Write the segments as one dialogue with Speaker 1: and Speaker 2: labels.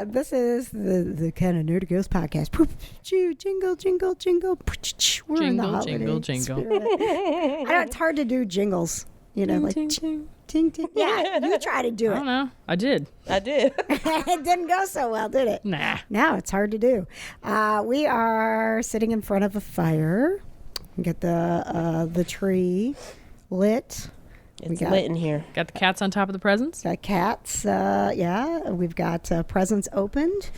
Speaker 1: This is the kind of Nerdy Girls podcast. Jingle, jingle, jingle. We're in the holiday
Speaker 2: jingle, jingle.
Speaker 1: spirit. I know it's hard to do jingles. You know,
Speaker 2: Ting,
Speaker 1: like
Speaker 2: ting,
Speaker 1: ting, ting, ting. Yeah, you try to do
Speaker 2: I
Speaker 1: it.
Speaker 2: don't know. I did.
Speaker 1: It didn't go so well, did it?
Speaker 2: Nah.
Speaker 1: No, it's hard to do. We are sitting in front of a fire. We got the tree lit.
Speaker 3: It's lit in here.
Speaker 2: Got the cats on top of the presents?
Speaker 1: Got cats, yeah. We've got presents opened.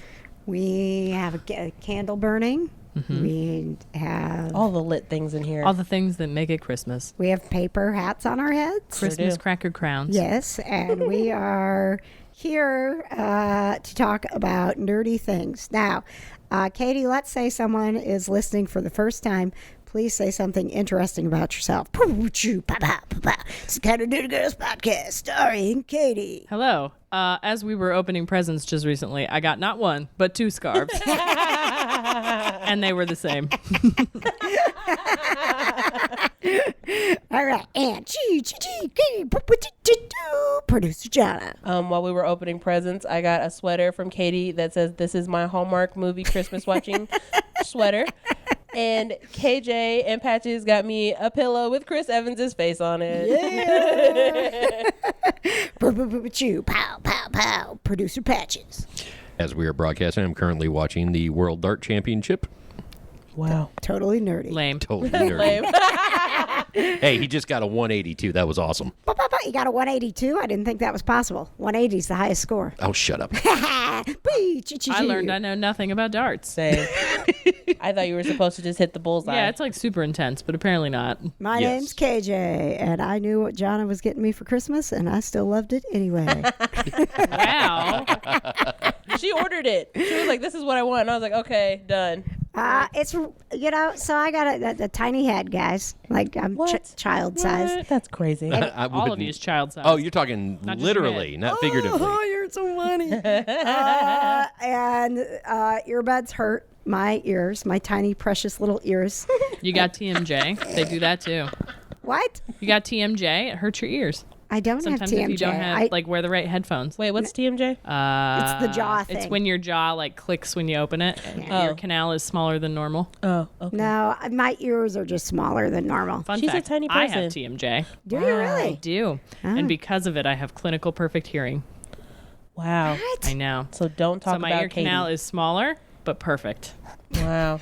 Speaker 1: We have a candle burning. Mm-hmm. We have
Speaker 3: all the lit things in here.
Speaker 2: All the things that make it Christmas.
Speaker 1: We have paper hats on our heads.
Speaker 2: Christmas cracker crowns.
Speaker 1: Yes, and we are here to talk about nerdy things. Now, Katie, let's say someone is listening for the first time. Please say something interesting about yourself. It's the Kind of Nerdy Girls podcast starring Katie.
Speaker 2: Hello. As we were opening presents just recently, I got not one, but 2 scarves. And they were the same.
Speaker 1: All right, and producer Johna.
Speaker 3: While we were opening presents, I got a sweater from Katie that says, "This is my Hallmark movie Christmas watching sweater." And KJ and Patches got me a pillow with Chris Evans' face on it.
Speaker 1: Yeah. Pow, pow, pow. Producer Patches.
Speaker 4: As we are broadcasting, I'm currently watching the World Dart Championship.
Speaker 3: Wow.
Speaker 1: Totally nerdy.
Speaker 2: Lame.
Speaker 4: Totally nerdy. Hey, he just got a 182. That was awesome.
Speaker 1: You got a 182? I didn't think that was possible. 180 is the highest score.
Speaker 4: Oh, shut up.
Speaker 2: I learned I know nothing about darts.
Speaker 3: Same. I thought you were supposed to just hit the bullseye.
Speaker 2: Yeah, it's like super intense, but apparently not.
Speaker 1: My name's KJ, and I knew what Johna was getting me for Christmas, and I still loved it anyway.
Speaker 2: Wow.
Speaker 3: She ordered it. She was like, "This is what I want." And I was like, "Okay, done."
Speaker 1: It's, so I got a tiny head, guys. Like, I'm child size.
Speaker 3: That's crazy.
Speaker 2: All of you is child size.
Speaker 4: Oh, you're talking literally, not figuratively.
Speaker 1: Oh, you're so funny. And earbuds hurt my ears, my tiny, precious little ears.
Speaker 2: You got TMJ. They do that too.
Speaker 1: What?
Speaker 2: You got TMJ. It hurts your ears.
Speaker 1: I don't
Speaker 2: Sometimes
Speaker 1: have TMJ.
Speaker 2: if you don't have, wear the right headphones.
Speaker 3: Wait, what's TMJ?
Speaker 1: It's the jaw thing.
Speaker 2: It's when your jaw, clicks when you open it.
Speaker 1: Yeah.
Speaker 2: Your canal is smaller than normal.
Speaker 3: Oh, okay.
Speaker 1: No, my ears are just smaller than normal.
Speaker 2: Fun
Speaker 3: She's
Speaker 2: fact,
Speaker 3: a tiny person.
Speaker 2: I have TMJ.
Speaker 1: Do you really?
Speaker 2: I do.
Speaker 1: Oh.
Speaker 2: And because of it, I have clinical perfect hearing.
Speaker 3: Wow.
Speaker 1: What?
Speaker 2: I know.
Speaker 3: So don't talk
Speaker 2: So
Speaker 3: about
Speaker 2: my ear
Speaker 3: Katie.
Speaker 2: canal is smaller, but perfect.
Speaker 3: Wow.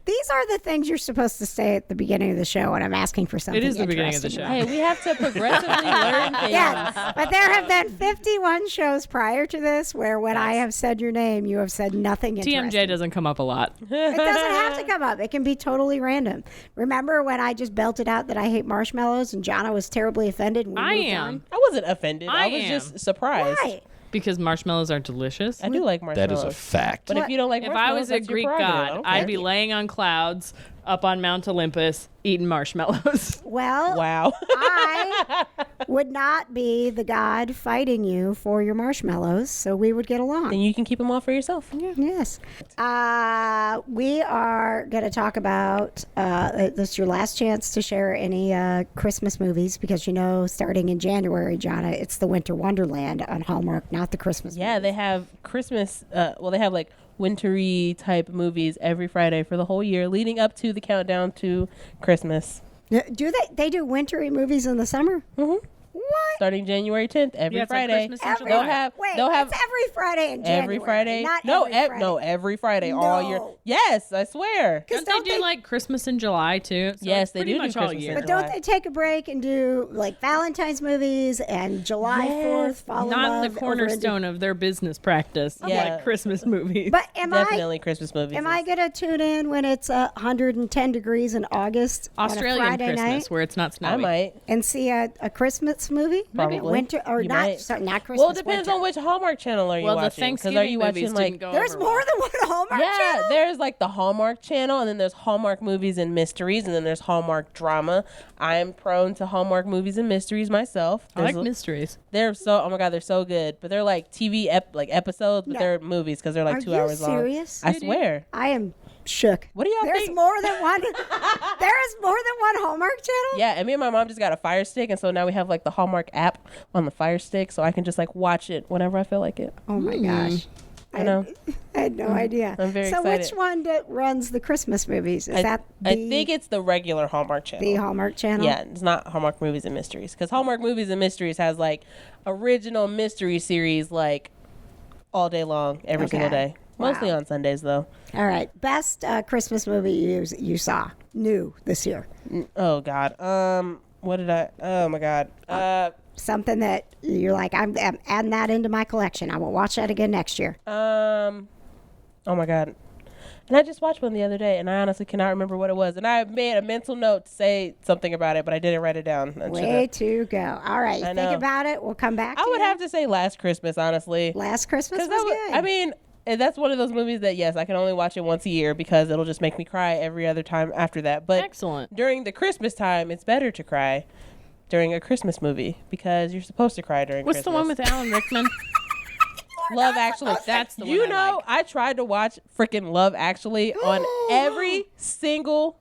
Speaker 1: These are the things you're supposed to say at the beginning of the show when I'm asking for something.
Speaker 2: It is the beginning of the show.
Speaker 3: Hey, we have to progressively learn things.
Speaker 1: Yes, but there have been 51 shows prior to this where when I have said your name, you have said nothing interesting.
Speaker 2: TMJ doesn't come up a lot.
Speaker 1: It doesn't have to come up. It can be totally random. Remember when I just belted out that I hate marshmallows and Johna was terribly offended? And we moved on?
Speaker 3: I wasn't offended. I was just surprised.
Speaker 1: Why?
Speaker 2: Because marshmallows are delicious.
Speaker 3: I do like
Speaker 4: That
Speaker 3: marshmallows.
Speaker 4: is a fact.
Speaker 3: But if you don't like
Speaker 2: If
Speaker 3: marshmallows,
Speaker 2: I was a
Speaker 3: that's your
Speaker 2: Greek
Speaker 3: prerogative. I
Speaker 2: god,
Speaker 3: don't
Speaker 2: I'd
Speaker 3: care.
Speaker 2: be laying on clouds up on Mount Olympus eating marshmallows.
Speaker 1: Well,
Speaker 3: Wow.
Speaker 1: I would not be the god fighting you for your marshmallows, so we would get along.
Speaker 3: Then you can keep them all for yourself.
Speaker 1: Yeah. Yes. We are going to talk about, this is your last chance to share any Christmas movies because, starting in January, Johna, it's the Winter Wonderland on Hallmark, not the Christmas
Speaker 3: Yeah, they have Christmas, they have wintry type movies every Friday for the whole year leading up to the countdown to Christmas.
Speaker 1: Do they do wintry movies in the summer?
Speaker 3: Mm-hmm.
Speaker 1: What?
Speaker 3: Starting January 10th, every
Speaker 2: Yeah, it's like
Speaker 3: Friday.
Speaker 2: Christmas in July.
Speaker 3: They'll have
Speaker 1: it's every Friday in January.
Speaker 3: every Friday.
Speaker 1: Not
Speaker 3: No,
Speaker 1: every Friday.
Speaker 3: every Friday all year.
Speaker 1: No.
Speaker 3: Yes, I swear.
Speaker 2: Don't they do Christmas in July too? So
Speaker 3: Yes,
Speaker 2: it's
Speaker 3: they
Speaker 2: pretty
Speaker 3: do do
Speaker 2: much all
Speaker 3: Christmas in
Speaker 2: year.
Speaker 1: But
Speaker 3: July.
Speaker 1: don't they take a break and do Valentine's movies and July 4th, fall in
Speaker 2: Not
Speaker 1: love
Speaker 2: the
Speaker 1: over
Speaker 2: cornerstone of their business practice.
Speaker 3: Yeah.
Speaker 2: Like Christmas movies.
Speaker 1: But
Speaker 3: Definitely Christmas movies.
Speaker 1: Am I going to tune in when it's 110 degrees in August
Speaker 2: Australian
Speaker 1: on a Friday
Speaker 2: Christmas
Speaker 1: night
Speaker 2: where it's not snowy.
Speaker 3: I might.
Speaker 1: and see a Christmas movie?
Speaker 3: Probably.
Speaker 1: Winter or
Speaker 3: You
Speaker 1: not?
Speaker 3: might.
Speaker 1: Sorry, not Christmas.
Speaker 3: Well, it depends
Speaker 1: winter.
Speaker 3: on which Hallmark channel are you
Speaker 2: Well, the
Speaker 3: watching. 'Cause
Speaker 2: Thanksgiving
Speaker 3: are you
Speaker 2: movies
Speaker 3: watching
Speaker 2: didn't go
Speaker 1: There's
Speaker 2: over
Speaker 1: more
Speaker 2: well.
Speaker 1: than one Hallmark
Speaker 3: Yeah,
Speaker 1: channel.
Speaker 3: there's the Hallmark channel, and then there's Hallmark movies and mysteries, and then there's Hallmark drama. I'm prone to Hallmark movies and mysteries myself.
Speaker 2: I like mysteries.
Speaker 3: They're so, oh my God, they're so good. But they're TV episodes, but
Speaker 1: No.
Speaker 3: they're movies because they're
Speaker 1: Are
Speaker 3: 2
Speaker 1: you
Speaker 3: hours
Speaker 1: serious?
Speaker 3: long. I swear.
Speaker 1: I am shook.
Speaker 3: What do y'all
Speaker 1: There's
Speaker 3: think?
Speaker 1: more than one. There is more than one Hallmark channel.
Speaker 3: Yeah, and me and my mom just got a Fire Stick, and so now we have the Hallmark app on the Fire Stick, so I can just watch it whenever I feel like it.
Speaker 1: Oh my gosh.
Speaker 3: I know.
Speaker 1: I had no idea.
Speaker 3: I'm very
Speaker 1: so
Speaker 3: excited.
Speaker 1: which one runs the Christmas movies? Is that
Speaker 3: I think it's the regular Hallmark channel.
Speaker 1: the Hallmark Channel?
Speaker 3: Yeah, it's not Hallmark Movies and Mysteries, because Hallmark Movies and Mysteries has like original mystery series like all day long, every single day. Mostly
Speaker 1: Wow.
Speaker 3: on Sundays though.
Speaker 1: All right. Best Christmas movie you saw new this year?
Speaker 3: Oh God. What did I? Oh my God.
Speaker 1: Something that you're like, I'm adding that into my collection. I will watch that again next year.
Speaker 3: Oh my God. And I just watched one the other day, and I honestly cannot remember what it was. And I made a mental note to say something about it, but I didn't write it down.
Speaker 1: Way to go. All right. You
Speaker 3: I
Speaker 1: think
Speaker 3: know.
Speaker 1: about it. We'll come back to
Speaker 3: I would
Speaker 1: you.
Speaker 3: have to say Last Christmas, honestly.
Speaker 1: Last Christmas was
Speaker 3: Because
Speaker 1: good.
Speaker 3: I mean, and that's one of those movies that, yes, I can only watch it once a year because it'll just make me cry every other time after that. But
Speaker 2: Excellent.
Speaker 3: during the Christmas time, it's better to cry during a Christmas movie because you're supposed to cry during
Speaker 2: What's
Speaker 3: Christmas.
Speaker 2: the one with Alan Rickman?
Speaker 3: Love Actually?
Speaker 2: That's the one
Speaker 3: You
Speaker 2: I
Speaker 3: know,
Speaker 2: like.
Speaker 3: I tried to watch freaking Love Actually on every single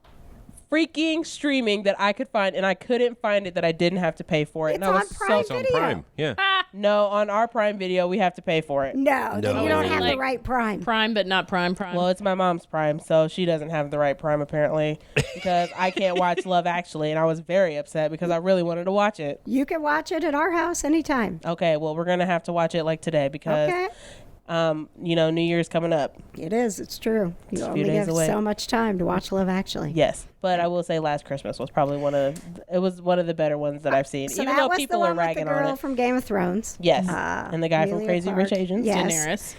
Speaker 3: freaking streaming that I could find, and I couldn't find it that I didn't have to pay for it.
Speaker 1: It's
Speaker 3: and I
Speaker 1: on
Speaker 3: was
Speaker 1: Prime
Speaker 4: It's on
Speaker 1: Video.
Speaker 4: Prime. Yeah.
Speaker 3: no, on our Prime Video, we have to pay for it.
Speaker 1: No,
Speaker 4: No.
Speaker 1: you don't
Speaker 4: Is it
Speaker 1: have the
Speaker 2: like
Speaker 1: right Prime.
Speaker 2: Prime, but not Prime.
Speaker 3: Well, it's my mom's Prime, so she doesn't have the right Prime apparently because I can't watch Love Actually, and I was very upset because I really wanted to watch it.
Speaker 1: You can watch it at our house anytime.
Speaker 3: Okay, well, we're gonna have to watch it like today because,
Speaker 1: Okay.
Speaker 3: New Year's coming up.
Speaker 1: It is. It's true. You
Speaker 3: a few
Speaker 1: only
Speaker 3: days
Speaker 1: have
Speaker 3: away.
Speaker 1: so much time to watch Love Actually.
Speaker 3: Yes, but I will say Last Christmas was probably one of the better ones that I've seen,
Speaker 1: So
Speaker 3: even
Speaker 1: that
Speaker 3: though
Speaker 1: was
Speaker 3: people
Speaker 1: the
Speaker 3: are
Speaker 1: one with the
Speaker 3: ragging on
Speaker 1: girl
Speaker 3: it.
Speaker 1: from Game of Thrones.
Speaker 3: Yes, and the guy from
Speaker 1: Emilia
Speaker 3: Crazy
Speaker 1: Clarke.
Speaker 3: Rich Asians.
Speaker 1: Yes.
Speaker 2: Daenerys.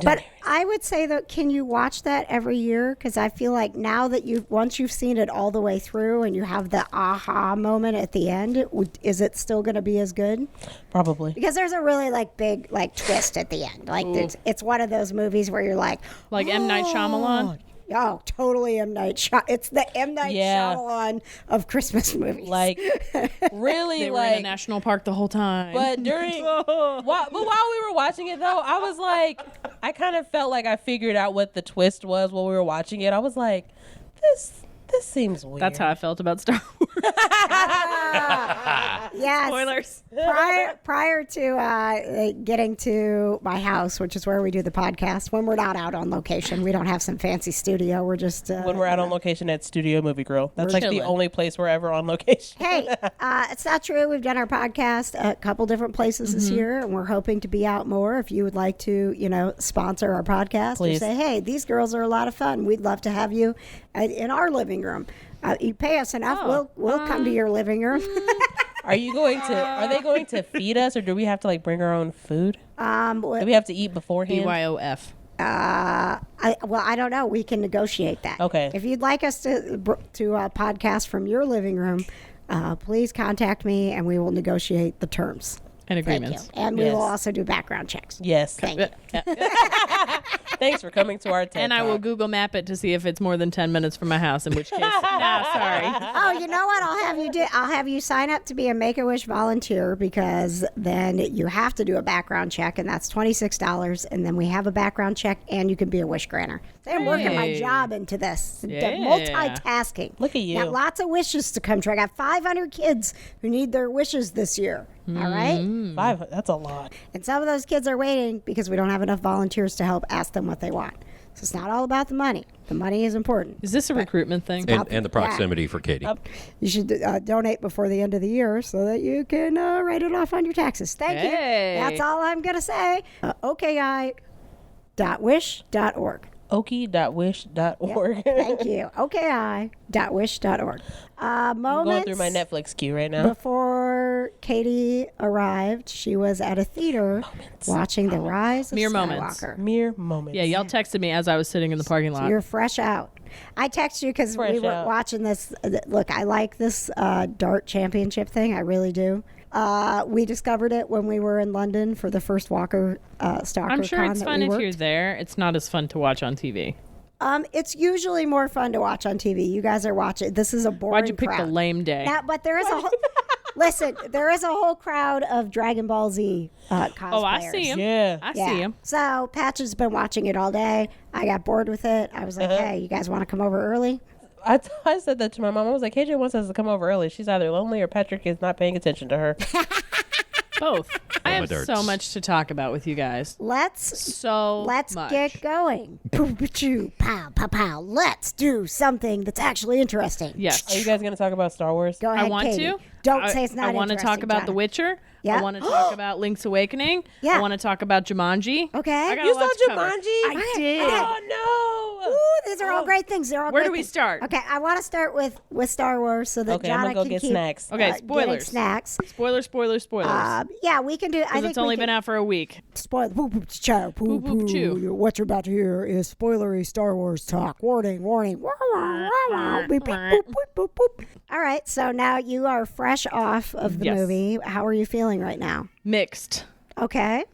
Speaker 1: But I would say that can you watch that every year? Because I feel like now that once you've seen it all the way through and you have the aha moment at the end, is it still going to be as good?
Speaker 3: Probably.
Speaker 1: Because there's a really big twist at the end. Like it's one of those movies where you're like,
Speaker 2: Like M. Night Shyamalan.
Speaker 1: oh, totally M. Night Shyamalan. It's the M. Night
Speaker 3: Yeah.
Speaker 1: Shyamalan of Christmas movies.
Speaker 3: Like, really,
Speaker 2: They were in a
Speaker 3: like.
Speaker 2: national park the whole time.
Speaker 3: But while we were watching it though, I was like, I kind of felt like I figured out what the twist was while we were watching it. I was like, this seems weird.
Speaker 2: That's how I felt about Star Wars.
Speaker 1: yes.
Speaker 2: Spoilers.
Speaker 1: Prior to getting to my house, which is where we do the podcast, when we're not out on location, we don't have some fancy studio. We're just
Speaker 3: when we're out on location at Studio Movie Grill. That's
Speaker 2: We're
Speaker 3: like the
Speaker 2: chilling.
Speaker 3: only place we're ever on location.
Speaker 1: Hey, it's not true. We've done our podcast a couple different places this year, and we're hoping to be out more. If you would like to, sponsor our podcast,
Speaker 3: Please.
Speaker 1: or say, hey, these girls are a lot of fun. We'd love to have you in our living room. You pay us enough, we'll come to your living room.
Speaker 3: Are they going to feed us, or do we have to like bring our own food? Do we have to eat beforehand?
Speaker 2: BYOF.
Speaker 1: I don't know. We can negotiate that.
Speaker 3: Okay.
Speaker 1: If you'd like us to podcast from your living room, please contact me, and we will negotiate the terms.
Speaker 2: And
Speaker 1: Thank you.
Speaker 2: agreements.
Speaker 1: And we
Speaker 3: Yes.
Speaker 1: will also do background checks.
Speaker 3: Yes.
Speaker 1: Thank you.
Speaker 3: Thanks for coming to our TED
Speaker 2: And I will
Speaker 3: Talk.
Speaker 2: Google map it to see if it's more than 10 minutes from my house, in which case, no, sorry.
Speaker 1: Oh, you know what? I'll have you sign up to be a Make-A-Wish volunteer, because then you have to do a background check, and that's $26. And then we have a background check, and you can be a wish granter. So I'm working my
Speaker 2: Hey.
Speaker 1: job into this.
Speaker 2: Yeah.
Speaker 1: Multitasking.
Speaker 3: Look at you.
Speaker 1: Got lots of wishes to come true. I got 500 kids who need their wishes this year. All right?
Speaker 3: 5. That's a lot.
Speaker 1: And some of those kids are waiting because we don't have enough volunteers to help ask them what they want. So it's not all about the money. The money is important.
Speaker 2: Is this a recruitment thing?
Speaker 4: And the proximity for Katie.
Speaker 1: You should donate before the end of the year so that you can write it off on your taxes. Thank
Speaker 2: Hey.
Speaker 1: you. That's all I'm going to say. OKI.wish.org.
Speaker 3: Okie.wish.org.
Speaker 1: Thank you. OKI.wish.org.
Speaker 3: I'm
Speaker 1: Moments
Speaker 3: going through my Netflix queue right now.
Speaker 1: before Katie arrived, she was at a theater watching The Rise of
Speaker 2: Mere
Speaker 1: Skywalker.
Speaker 2: moments.
Speaker 3: Mere moments.
Speaker 2: Yeah, y'all texted me as I was sitting in the parking lot.
Speaker 1: You're fresh out. I text you because we
Speaker 3: Fresh
Speaker 1: were
Speaker 3: out.
Speaker 1: watching this. Look, I like this dart championship thing. I really do. We discovered it when we were in London for the first Walker Stalker
Speaker 2: I'm sure
Speaker 1: Con
Speaker 2: it's
Speaker 1: that
Speaker 2: fun
Speaker 1: we
Speaker 2: if
Speaker 1: worked.
Speaker 2: you're there. It's not as fun to watch on TV.
Speaker 1: It's usually more fun to watch on TV. You guys are watching. This is a boring
Speaker 2: Why'd you pick
Speaker 1: crowd.
Speaker 2: the lame day?
Speaker 1: Now, but there is a whole, listen. There is a whole crowd of Dragon Ball Z cosplayers.
Speaker 2: Oh, I see him.
Speaker 3: Yeah.
Speaker 2: I see him.
Speaker 1: So Patch has been watching it all day. I got bored with it. I was like, hey, you guys want to come over early?
Speaker 3: I said that to my mom. I was like, KJ wants us to come over early. She's either lonely or Patrick is not paying attention to her.
Speaker 2: Both. I have
Speaker 4: darts.
Speaker 2: so much to talk about with you guys.
Speaker 1: Let's
Speaker 2: Much.
Speaker 1: get going. Poo-pa-choo, pow, pow, pow. Let's do something that's actually interesting.
Speaker 2: Yes.
Speaker 3: Are you guys going to talk about Star Wars?
Speaker 1: Go ahead,
Speaker 2: I want
Speaker 1: Katie.
Speaker 2: to.
Speaker 1: Don't say it's not
Speaker 2: I want to talk
Speaker 1: interesting,
Speaker 2: about
Speaker 1: John.
Speaker 2: The Witcher.
Speaker 1: Yeah.
Speaker 2: I want to talk about Link's Awakening.
Speaker 1: Yeah.
Speaker 2: I want to talk about Jumanji.
Speaker 1: Okay.
Speaker 2: I got
Speaker 3: You
Speaker 2: a lot
Speaker 3: saw
Speaker 2: to cover.
Speaker 3: Jumanji?
Speaker 2: I did.
Speaker 3: Oh, no.
Speaker 1: Ooh, these are all great things. They're all
Speaker 2: Where
Speaker 1: great
Speaker 2: do we
Speaker 1: things.
Speaker 2: start?
Speaker 1: Okay, I want to start with Star Wars so that
Speaker 3: Okay, I'm
Speaker 1: Jonna
Speaker 3: gonna go
Speaker 1: can
Speaker 3: get
Speaker 1: keep
Speaker 3: snacks.
Speaker 2: Okay,
Speaker 1: getting
Speaker 2: spoilers.
Speaker 1: snacks.
Speaker 2: Spoilers.
Speaker 1: Yeah, we can do. I
Speaker 2: Because
Speaker 1: think
Speaker 2: it's only
Speaker 1: we
Speaker 2: been
Speaker 1: can
Speaker 2: out for a week.
Speaker 1: spoil. Poo poo chow. Poo
Speaker 2: Poop, poop, chew.
Speaker 1: What you're about to hear is spoilery Star Wars talk. Warning, warning. Wah, wah, wah, wah. Beep, beep, boop, boop, boop, boop. All right, so now you are fresh off of the
Speaker 2: Yes.
Speaker 1: movie. How are you feeling right now?
Speaker 2: Mixed.
Speaker 1: Okay.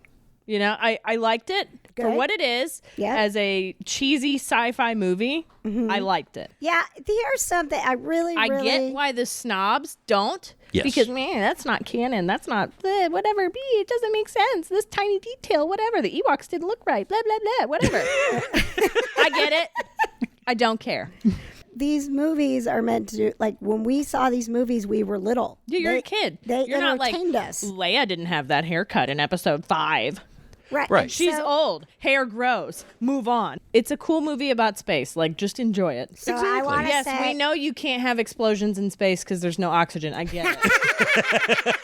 Speaker 2: You know, I liked it for
Speaker 1: Good.
Speaker 2: what it is.
Speaker 1: Yeah.
Speaker 2: As a cheesy sci-fi movie, I liked it.
Speaker 1: Yeah, here's something I really
Speaker 2: I get why the snobs don't.
Speaker 4: Yes.
Speaker 2: Because, man, that's not canon. That's not whatever. It doesn't make sense. This tiny detail, whatever. The Ewoks didn't look right. Blah, blah, blah. Whatever. I get it. I don't care.
Speaker 1: These movies are meant to do, like, when we saw these movies, we were little.
Speaker 2: You're a kid.
Speaker 1: They
Speaker 2: You're not like,
Speaker 1: entertained us.
Speaker 2: Leia didn't have that haircut in episode 5.
Speaker 1: Right.
Speaker 4: Right.
Speaker 1: and
Speaker 2: She's
Speaker 1: so-
Speaker 2: old. Hair grows. Move on. It's a cool movie about space. Like, just enjoy it.
Speaker 1: So I want to
Speaker 2: Yes,
Speaker 1: say,
Speaker 2: we know you can't have explosions in space because there's no oxygen. I get it.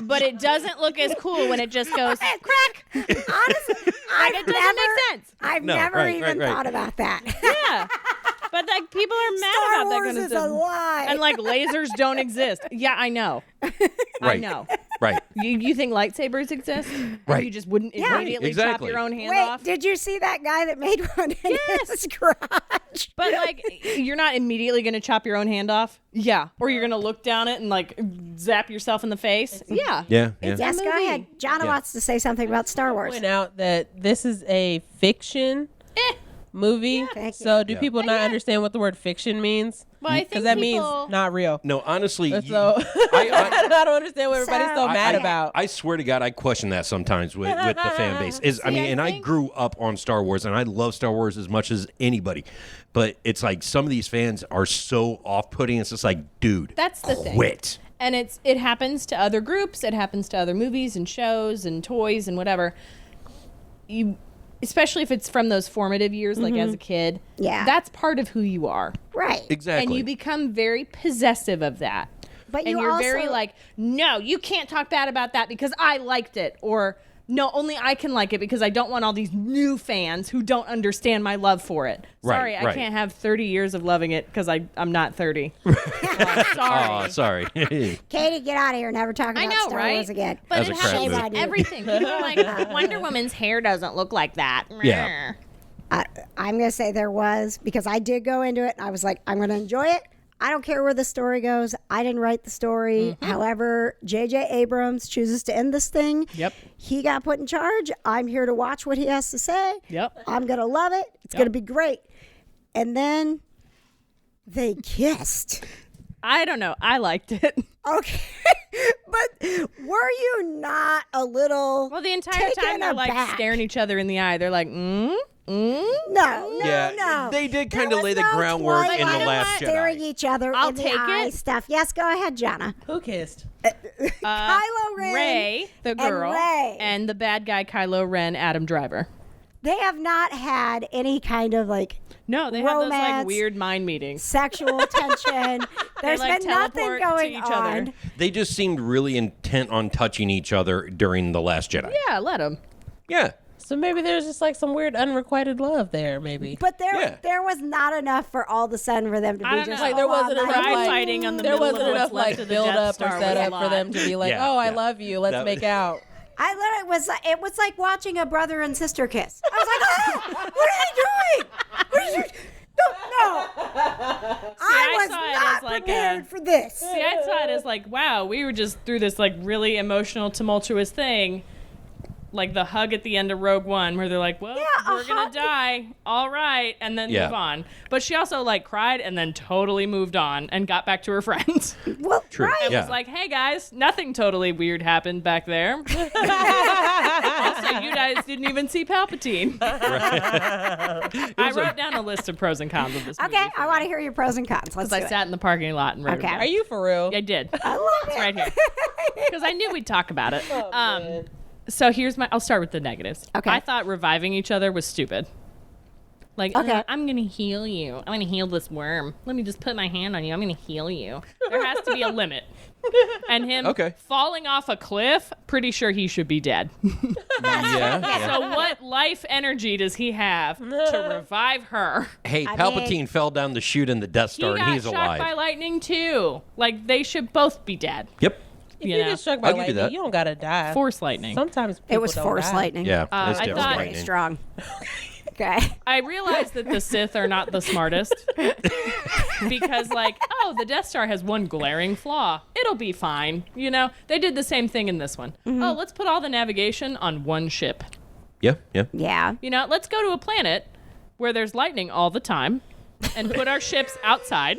Speaker 2: But it doesn't look as cool when it just goes crack.
Speaker 1: honestly,
Speaker 2: It doesn't make sense.
Speaker 1: I've
Speaker 4: No,
Speaker 1: never
Speaker 4: right,
Speaker 1: even
Speaker 4: right.
Speaker 1: thought about that.
Speaker 2: Yeah. But like people are mad
Speaker 1: Star
Speaker 2: about that
Speaker 1: Wars
Speaker 2: kind of
Speaker 1: is a
Speaker 2: stuff.
Speaker 1: lie.
Speaker 2: And like lasers don't exist. Yeah, I know. I
Speaker 4: Right.
Speaker 2: know.
Speaker 4: Right.
Speaker 2: You think lightsabers exist? And
Speaker 4: Right.
Speaker 2: you just wouldn't
Speaker 1: Yeah.
Speaker 2: immediately
Speaker 4: Exactly.
Speaker 2: chop your own hand
Speaker 1: Wait,
Speaker 2: off?
Speaker 1: did you see that guy that made one in his garage?
Speaker 2: But like, you're not immediately going to chop your own hand off? Yeah. Or you're going to look down it and like zap yourself in the face? Yeah.
Speaker 4: Yeah. Yeah.
Speaker 1: Yes, go
Speaker 2: movie.
Speaker 1: ahead. Jonna wants to say something about Star Wars.
Speaker 3: Point out that this is a fiction movie.
Speaker 1: Thank you.
Speaker 3: So do people not understand what the word fiction means?
Speaker 2: Well, I think
Speaker 3: Because that
Speaker 2: people-
Speaker 3: means not real.
Speaker 4: No, honestly,
Speaker 3: So I don't understand what everybody's so
Speaker 1: So-
Speaker 3: mad
Speaker 1: I-
Speaker 3: about.
Speaker 4: I swear to God, I question that sometimes with the fan base. I
Speaker 2: think-
Speaker 4: grew up on Star Wars, and I love Star Wars as much as anybody. But it's like some of these fans are so off-putting. It's just like, dude,
Speaker 2: That's the thing.
Speaker 4: quit.
Speaker 2: And it happens to other groups, it happens to other movies and shows and toys and whatever. Especially if it's from those formative years, like as a kid.
Speaker 1: Yeah.
Speaker 2: That's part of who you are.
Speaker 1: Right.
Speaker 4: Exactly.
Speaker 2: And you become very possessive of that.
Speaker 1: But
Speaker 2: And
Speaker 1: you
Speaker 2: you're
Speaker 1: also,
Speaker 2: very like, no, you can't talk bad about that because I liked it. Or, no, only I can like it because I don't want all these new fans who don't understand my love for it.
Speaker 4: Right,
Speaker 2: Sorry, I
Speaker 4: right.
Speaker 2: can't have 30 years of loving it because I'm not 30. Sorry.
Speaker 4: Oh, sorry.
Speaker 1: Katie, get out of here. Never talk about
Speaker 2: I know,
Speaker 1: Star
Speaker 2: right?
Speaker 1: Wars again.
Speaker 2: But
Speaker 4: As
Speaker 2: it
Speaker 4: a crap
Speaker 2: happens
Speaker 4: movie.
Speaker 2: with everything. People are like, Wonder Woman's hair doesn't look like that.
Speaker 4: Yeah.
Speaker 1: I'm going to say there was, because I did go into it, and I was like, I'm going to enjoy it. I don't care where the story goes. I didn't write the story. However, J.J. Abrams chooses to end this thing.
Speaker 2: Yep.
Speaker 1: He got put in charge. I'm here to watch what he has to say.
Speaker 2: Yep.
Speaker 1: I'm going to love it. It's going to be great. And then they kissed.
Speaker 2: I don't know. I liked it.
Speaker 1: Okay. But were you not a little
Speaker 2: Well, the entire
Speaker 1: taken
Speaker 2: time they're like
Speaker 1: aback?
Speaker 2: staring each other in the eye. They're like,
Speaker 1: No,
Speaker 4: Yeah,
Speaker 1: no.
Speaker 4: they did
Speaker 1: There
Speaker 4: kinda
Speaker 1: was
Speaker 4: lay the
Speaker 1: no
Speaker 4: groundwork
Speaker 1: Twilight
Speaker 2: in The Last
Speaker 1: Zone staring
Speaker 4: Jedi.
Speaker 1: each other
Speaker 2: I'll
Speaker 1: in the
Speaker 2: take
Speaker 1: eye
Speaker 2: it.
Speaker 1: stuff. Yes, go ahead, Jonna.
Speaker 3: Who kissed?
Speaker 1: Kylo Ren,
Speaker 2: Ray, the girl,
Speaker 1: Rey.
Speaker 2: and the bad guy Kylo Ren, Adam Driver.
Speaker 1: They have not had any kind of like
Speaker 2: No, they have those like
Speaker 1: Romance.
Speaker 2: weird mind meetings.
Speaker 1: sexual tension. There's
Speaker 2: like,
Speaker 1: been nothing
Speaker 2: teleport
Speaker 1: going
Speaker 2: to each other.
Speaker 1: on.
Speaker 4: They just seemed really intent on touching each other during The Last Jedi.
Speaker 2: Yeah, let them.
Speaker 4: Yeah.
Speaker 3: So maybe there's just like some weird unrequited love there, maybe.
Speaker 1: But
Speaker 4: Yeah.
Speaker 1: there was not enough for all of a sudden for them to
Speaker 2: I
Speaker 1: be
Speaker 2: don't
Speaker 1: just
Speaker 2: know.
Speaker 3: Like there wasn't
Speaker 1: oh,
Speaker 3: enough
Speaker 2: Pride
Speaker 3: like
Speaker 2: fighting on the
Speaker 3: there
Speaker 2: middle
Speaker 3: wasn't
Speaker 2: of what's
Speaker 3: enough
Speaker 2: left
Speaker 3: like
Speaker 2: of the
Speaker 3: build
Speaker 2: Death
Speaker 3: up or
Speaker 2: Star
Speaker 3: set
Speaker 2: was a
Speaker 3: up for
Speaker 2: lot.
Speaker 3: them to be like,
Speaker 4: Yeah,
Speaker 3: oh, I
Speaker 4: yeah.
Speaker 3: love you, let's
Speaker 4: That-
Speaker 3: make out.
Speaker 1: I literally it was like watching a brother and sister kiss. I was like, oh, what are they doing? What are you? No. I was
Speaker 2: saw it
Speaker 1: not
Speaker 2: as like
Speaker 1: prepared for this.
Speaker 2: See, I saw it as like, wow, we were just through this like really emotional, tumultuous thing. like the hug at the end of Rogue One where they're like, well, we're going to die. All right. And then move on. But she also like cried and then totally moved on and got back to her friends.
Speaker 1: Well,
Speaker 4: True.
Speaker 1: right.
Speaker 2: It was like, hey guys, nothing totally weird happened back there. Also, you guys didn't even see Palpatine. I wrote down a list of pros and cons of this movie.
Speaker 1: Okay, I want to hear your pros and cons. Let's
Speaker 2: Because
Speaker 1: do
Speaker 2: I
Speaker 1: it.
Speaker 2: sat in the parking lot and wrote it
Speaker 1: Okay.
Speaker 2: down.
Speaker 3: Are you for real?
Speaker 2: I did.
Speaker 1: I love
Speaker 2: It's
Speaker 1: it.
Speaker 2: right here. Because I knew we'd talk about it.
Speaker 3: Oh, man.
Speaker 2: So I'll start with the negatives.
Speaker 1: Okay.
Speaker 2: I thought reviving each other was stupid. Like,
Speaker 1: Okay.
Speaker 2: I'm going to heal you. I'm going to heal this worm. Let me just put my hand on you. I'm going to heal you. There has to be a limit. And him falling off a cliff, pretty sure he should be dead. So what life energy does he have to revive her?
Speaker 4: Hey, Palpatine fell down the chute in the Death Star,
Speaker 2: He
Speaker 4: and
Speaker 2: got
Speaker 4: he's
Speaker 2: shot
Speaker 4: alive.
Speaker 2: by lightning too. Like, they should both be dead.
Speaker 4: Yep.
Speaker 3: If you
Speaker 2: know.
Speaker 3: get struck by
Speaker 4: I'll give you
Speaker 3: lightning,
Speaker 4: that.
Speaker 3: you don't gotta die.
Speaker 2: Force lightning.
Speaker 3: Sometimes
Speaker 1: It was
Speaker 3: people don't
Speaker 1: force
Speaker 3: die.
Speaker 1: lightning.
Speaker 4: Yeah. It's
Speaker 2: I
Speaker 4: definitely
Speaker 2: thought-
Speaker 1: Very
Speaker 4: lightning.
Speaker 1: strong. Okay.
Speaker 2: I realized that the Sith are not the smartest because, like, oh, the Death Star has one glaring flaw. It'll be fine. You know, they did the same thing in this one. Oh, let's put all the navigation on one ship.
Speaker 4: Yeah. Yeah.
Speaker 1: Yeah.
Speaker 2: You know, let's go to a planet where there's lightning all the time and put our ships outside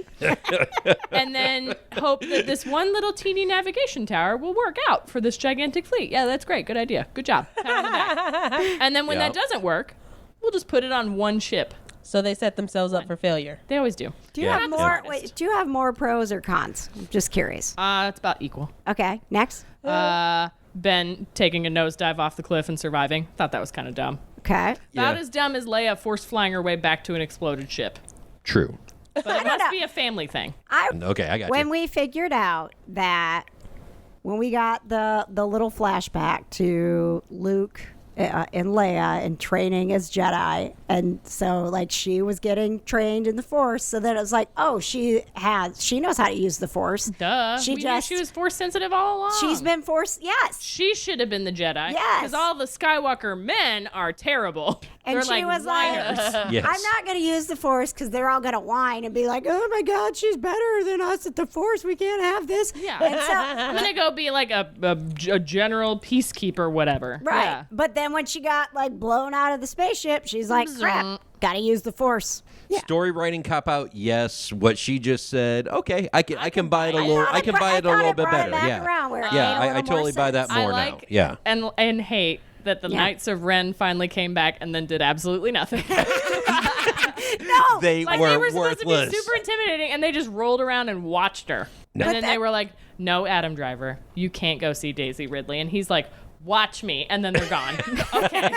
Speaker 2: and then hope that this one little teeny navigation tower will work out for this gigantic fleet. Yeah, that's great. Good idea. Good job. Pat on the back. And then when that doesn't work, we'll just put it on one ship.
Speaker 3: So they set themselves up for failure.
Speaker 2: They always do.
Speaker 1: Do you
Speaker 4: Yeah.
Speaker 1: have
Speaker 4: Yeah.
Speaker 1: more? Wait, do you have more pros or cons? I'm just curious.
Speaker 2: It's about equal.
Speaker 1: Okay. Next.
Speaker 2: Ben taking a nosedive off the cliff and surviving. Thought that was kind of dumb.
Speaker 1: Okay.
Speaker 2: About
Speaker 4: Yeah.
Speaker 2: as dumb as Leia force flying her way back to an exploded ship.
Speaker 4: True.
Speaker 2: But it must be a family thing.
Speaker 4: Okay, I got
Speaker 1: When
Speaker 4: you.
Speaker 1: we figured out that when we got the little flashback to Luke and Leia and training as Jedi, and so like she was getting trained in the Force, so then it was like, oh, she knows how to use the Force.
Speaker 2: Duh.
Speaker 1: She
Speaker 2: We knew
Speaker 1: just-
Speaker 2: she was force sensitive all along.
Speaker 1: She's been Force, yes.
Speaker 2: She should have been the Jedi.
Speaker 1: Yes.
Speaker 2: Because all the Skywalker men are terrible.
Speaker 1: And
Speaker 2: They're
Speaker 1: she
Speaker 2: like
Speaker 1: was
Speaker 2: whiners.
Speaker 1: like,
Speaker 4: Yes.
Speaker 1: I'm not going to use the Force because they're all going to whine and be like, oh my God, she's better than us at the Force. We can't have this.
Speaker 2: Yeah.
Speaker 1: And so,
Speaker 2: I'm going to go be like a general peacekeeper, whatever.
Speaker 1: right.
Speaker 2: Yeah.
Speaker 1: But then when she got like blown out of the spaceship, she's like, crap, got to use the Force. Yeah.
Speaker 4: Story writing cop out, yes. What she just said, okay, I can buy it a little. I can buy it a little bit better. Yeah, yeah. I totally buy that more now. Yeah.
Speaker 2: And hate that the Knights of Ren finally came back and then did absolutely nothing.
Speaker 1: No.
Speaker 4: They
Speaker 2: Like
Speaker 4: were
Speaker 2: they were supposed
Speaker 4: worthless.
Speaker 2: to be super intimidating, and they just rolled around and watched her.
Speaker 4: No.
Speaker 2: And then they were like, "No, Adam Driver, you can't go see Daisy Ridley." And he's like, "Watch me," and then they're gone. Okay,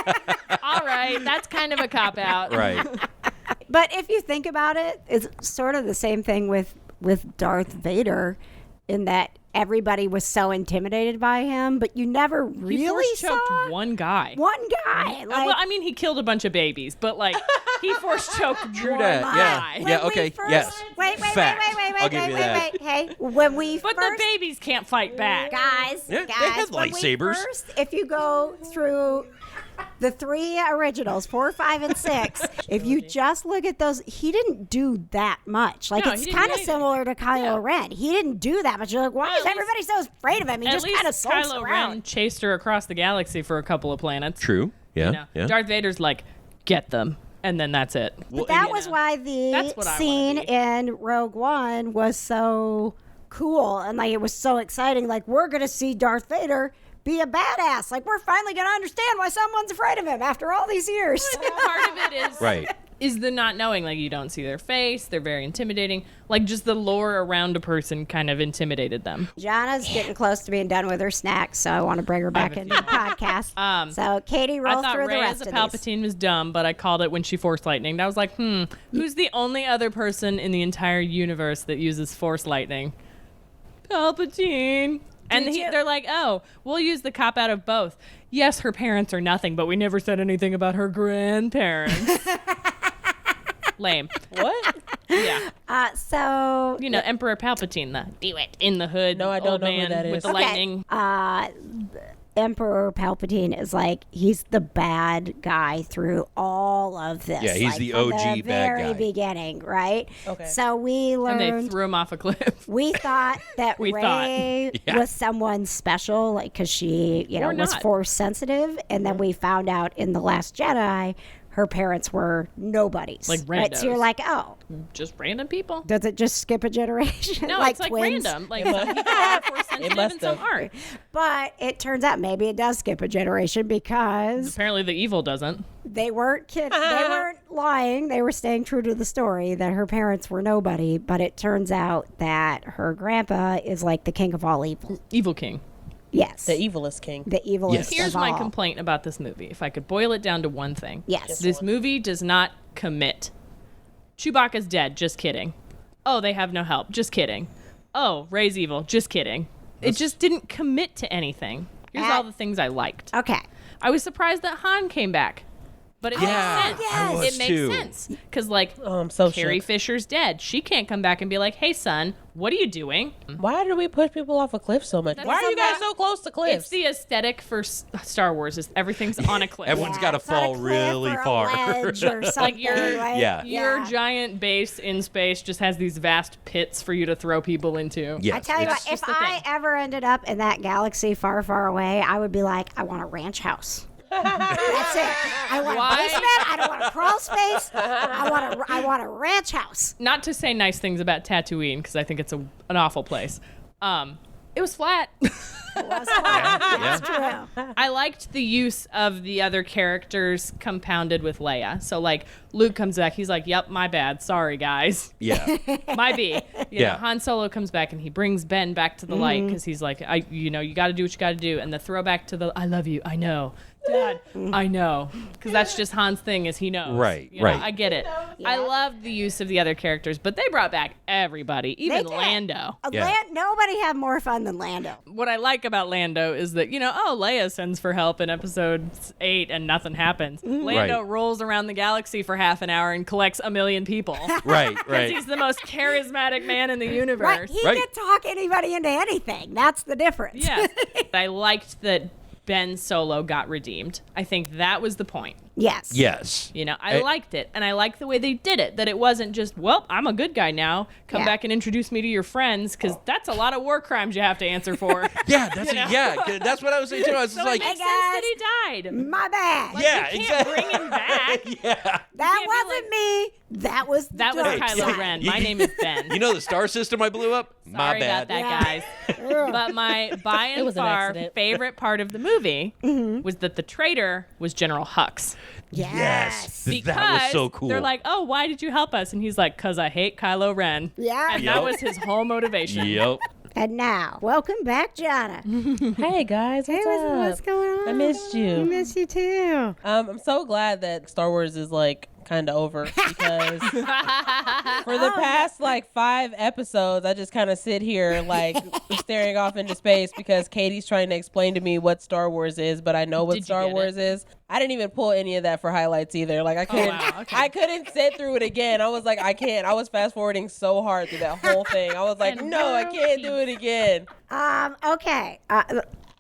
Speaker 2: all right, that's kind of a cop out.
Speaker 4: Right.
Speaker 1: But if you think about it, it's sort of the same thing with Darth Vader, in that everybody was so intimidated by him, but you never
Speaker 2: He
Speaker 1: really
Speaker 2: force choked
Speaker 1: saw
Speaker 2: one guy.
Speaker 1: one guy. Like,
Speaker 2: Well, I mean, he killed a bunch of babies, but like he force choked one
Speaker 4: that,
Speaker 2: guy.
Speaker 4: yeah.
Speaker 1: when we
Speaker 4: okay,
Speaker 1: first-
Speaker 4: yes.
Speaker 1: Wait,
Speaker 4: Fact. I'll give you that.
Speaker 1: Hey, when we
Speaker 2: But
Speaker 1: first,
Speaker 2: the babies can't fight back.
Speaker 1: guys,
Speaker 4: Yeah, they
Speaker 1: guys,
Speaker 4: had
Speaker 1: when
Speaker 4: lightsabers.
Speaker 1: We first, if you go through the three originals, 4, 5, and 6, if you just look at those, he didn't do that much. Like,
Speaker 2: No,
Speaker 1: it's
Speaker 2: he didn't
Speaker 1: kind
Speaker 2: do
Speaker 1: of
Speaker 2: anything.
Speaker 1: similar to Kylo Ren. He didn't do that much. You're like, why
Speaker 2: Well,
Speaker 1: is
Speaker 2: at
Speaker 1: everybody so afraid of him? He
Speaker 2: At
Speaker 1: just
Speaker 2: least
Speaker 1: kind of sulks
Speaker 2: Kylo
Speaker 1: around.
Speaker 2: Ren chased her across the galaxy for a couple of planets.
Speaker 4: True. Yeah.
Speaker 2: You know?
Speaker 4: Yeah.
Speaker 2: Darth Vader's like, get them, and then that's it.
Speaker 4: Well,
Speaker 1: That
Speaker 4: and-
Speaker 1: was why the
Speaker 2: That's what I wanna
Speaker 1: scene
Speaker 2: be.
Speaker 1: in Rogue One was so cool, and like it was so exciting. Like, we're gonna see Darth Vader be a badass. Like, we're finally gonna understand why someone's afraid of him after all these years.
Speaker 2: Part of it is
Speaker 4: Right.
Speaker 2: is the not knowing. Like, you don't see their face; they're very intimidating. Like, just the lore around a person kind of intimidated them.
Speaker 1: Jana's getting close to being done with her snacks, so I want to bring her back into the podcast. So Katie,
Speaker 2: I
Speaker 1: roll
Speaker 2: thought
Speaker 1: through the
Speaker 2: Rey
Speaker 1: rest
Speaker 2: as a
Speaker 1: of these.
Speaker 2: Palpatine was dumb, but I called it when she force lightning. I was like, who's the only other person in the entire universe that uses force lightning? Palpatine. And they're like, oh, we'll use the cop out of both. Yes, her parents are nothing, but we never said anything about her grandparents. Lame.
Speaker 3: What?
Speaker 2: Yeah.
Speaker 1: So
Speaker 2: You know, Emperor Palpatine, the do it in the hood.
Speaker 3: No, I don't
Speaker 2: old
Speaker 3: know who
Speaker 2: man
Speaker 3: that
Speaker 2: with
Speaker 3: is.
Speaker 2: the
Speaker 1: Okay.
Speaker 2: lightning.
Speaker 1: Emperor Palpatine is like, he's the bad guy through all of this.
Speaker 4: Yeah, he's
Speaker 1: like,
Speaker 4: the
Speaker 1: from
Speaker 4: OG
Speaker 1: the
Speaker 4: bad
Speaker 1: very
Speaker 4: guy.
Speaker 1: beginning, right?
Speaker 3: Okay.
Speaker 1: So we learned.
Speaker 2: And they threw him off a cliff.
Speaker 1: We thought that Rey
Speaker 4: Yeah.
Speaker 1: was someone special, like, because she,
Speaker 2: Or
Speaker 1: was
Speaker 2: not.
Speaker 1: Force sensitive, and then we found out in The Last Jedi, her parents were nobodies.
Speaker 2: Like
Speaker 1: right? So you're
Speaker 2: randos.
Speaker 1: like, oh,
Speaker 2: Just random people.
Speaker 1: does it just skip a generation?
Speaker 2: No,
Speaker 1: like
Speaker 2: it's like
Speaker 1: twins?
Speaker 2: random. Like some people are force sensitive
Speaker 3: must
Speaker 2: and some
Speaker 3: have.
Speaker 2: aren't.
Speaker 1: But it turns out maybe it does skip a generation because
Speaker 2: Apparently the evil doesn't.
Speaker 1: they weren't they weren't lying. They were staying true to the story that her parents were nobody. But it turns out that her grandpa is like the king of all evil.
Speaker 2: Evil king.
Speaker 1: Yes,
Speaker 3: The evilest king.
Speaker 1: the evilest.
Speaker 4: Yes.
Speaker 2: Here's
Speaker 1: of
Speaker 2: my
Speaker 1: all.
Speaker 2: complaint about this movie. If I could boil it down to one thing.
Speaker 1: Yes.
Speaker 2: This movie does not commit. Chewbacca's dead. Just kidding. Oh, they have no help. Just kidding. Oh, Rey's evil. Just kidding. It just didn't commit to anything. Here's all the things I liked.
Speaker 1: Okay.
Speaker 2: I was surprised that Han came back. But it
Speaker 4: Yeah,
Speaker 2: makes sense.
Speaker 1: I
Speaker 4: was
Speaker 2: It makes
Speaker 4: too.
Speaker 2: sense. Because, like,
Speaker 3: Oh, I'm so
Speaker 2: Carrie
Speaker 3: shook.
Speaker 2: Fisher's dead. She can't come back and be like, hey, son, what are you doing?
Speaker 3: Why do we push people off a cliff so much? Why are you guys so close to cliffs?
Speaker 2: It's the aesthetic for Star Wars. Is everything's on a cliff.
Speaker 4: Everyone's got to
Speaker 1: It's not a
Speaker 4: fall
Speaker 1: cliff
Speaker 4: really
Speaker 1: or a
Speaker 4: far.
Speaker 1: ledge or something,
Speaker 2: your-
Speaker 1: right?
Speaker 4: Yeah.
Speaker 2: Your giant base in space just has these vast pits for you to throw people into.
Speaker 4: Yes,
Speaker 1: I tell you
Speaker 4: it's-
Speaker 1: what, if
Speaker 2: just the
Speaker 1: I
Speaker 2: thing.
Speaker 1: ever ended up in that galaxy far, far away, I would be like, I want a ranch house. That's it. I want
Speaker 2: Why?
Speaker 1: a basement. I don't want a crawl space. I want a ranch house.
Speaker 2: Not to say nice things about Tatooine, because I think it's an awful place. It was flat.
Speaker 1: That's true.
Speaker 2: I liked the use of the other characters compounded with Leia. So, like, Luke comes back. He's like, yep, my bad. Sorry, guys.
Speaker 4: Yeah.
Speaker 2: My B. You
Speaker 4: Yeah.
Speaker 2: know, Han Solo comes back and he brings Ben back to the light because he's like, you got to do what you got to do. And the throwback to the, I love you. I know. Dad, I know. Because that's just Han's thing is he knows.
Speaker 4: Right,
Speaker 2: You know,
Speaker 4: right.
Speaker 2: I get it. I loved the use of the other characters, but they brought back everybody, even
Speaker 1: did.
Speaker 2: Lando.
Speaker 4: Yeah.
Speaker 1: Nobody had more fun than Lando.
Speaker 2: What I like about Lando is that, Leia sends for help in episode 8 and nothing happens. Lando
Speaker 4: Right.
Speaker 2: rolls around the galaxy for half an hour and collects 1 million people.
Speaker 4: Right,
Speaker 2: Because
Speaker 4: right.
Speaker 2: he's the most charismatic man in the universe.
Speaker 1: Right? He
Speaker 4: Right.
Speaker 1: could talk anybody into anything. That's the difference.
Speaker 2: Yeah. I liked that Ben Solo got redeemed. I think that was the point.
Speaker 1: Yes.
Speaker 4: Yes.
Speaker 2: I
Speaker 4: Eh,
Speaker 2: liked it. And I liked the way they did it. That it wasn't just, well, I'm a good guy now. Come
Speaker 1: Yeah.
Speaker 2: back and introduce me to your friends. Because that's a lot of war crimes you have to answer for.
Speaker 4: Yeah, that's what I was saying too. I was
Speaker 2: So
Speaker 4: like,
Speaker 2: it makes
Speaker 1: Hey,
Speaker 2: sense that he died.
Speaker 1: My bad.
Speaker 4: yeah,
Speaker 2: You can't
Speaker 4: exactly.
Speaker 2: bring him back.
Speaker 4: Yeah.
Speaker 1: That
Speaker 2: can't be
Speaker 1: wasn't me. That was the
Speaker 2: That was
Speaker 1: dark
Speaker 2: Kylo
Speaker 1: side.
Speaker 2: Ren. My name is Ben.
Speaker 4: You know the star system I blew up? My
Speaker 2: Sorry
Speaker 4: bad.
Speaker 2: about that, guys. But my by and
Speaker 3: was an
Speaker 2: far
Speaker 3: accident.
Speaker 2: favorite part of the movie was that the traitor was General Hux.
Speaker 4: Yes.
Speaker 2: Because
Speaker 4: That was so cool.
Speaker 2: they're like, oh, why did you help us? And he's like, because I hate Kylo Ren.
Speaker 1: Yeah.
Speaker 2: And
Speaker 4: Yep.
Speaker 2: that was his whole motivation.
Speaker 4: Yep.
Speaker 1: And now, welcome back, Johna.
Speaker 3: Hey guys, what's up?
Speaker 1: What's going on?
Speaker 3: I missed you.
Speaker 1: I missed you too.
Speaker 3: I'm so glad that Star Wars is like kind of over because for the past like 5 episodes, I just kind of sit here like staring off into space because Katie's trying to explain to me what Star Wars is, but I know what
Speaker 2: Did you
Speaker 3: Star
Speaker 2: get
Speaker 3: Wars is. I didn't even pull any of that for highlights either. Like I couldn't,
Speaker 2: wow, okay.
Speaker 3: I couldn't sit through it again. I was like, I can't. I was fast forwarding so hard through that whole thing. I was like,
Speaker 2: And
Speaker 3: no, I can't do it again.
Speaker 1: Okay.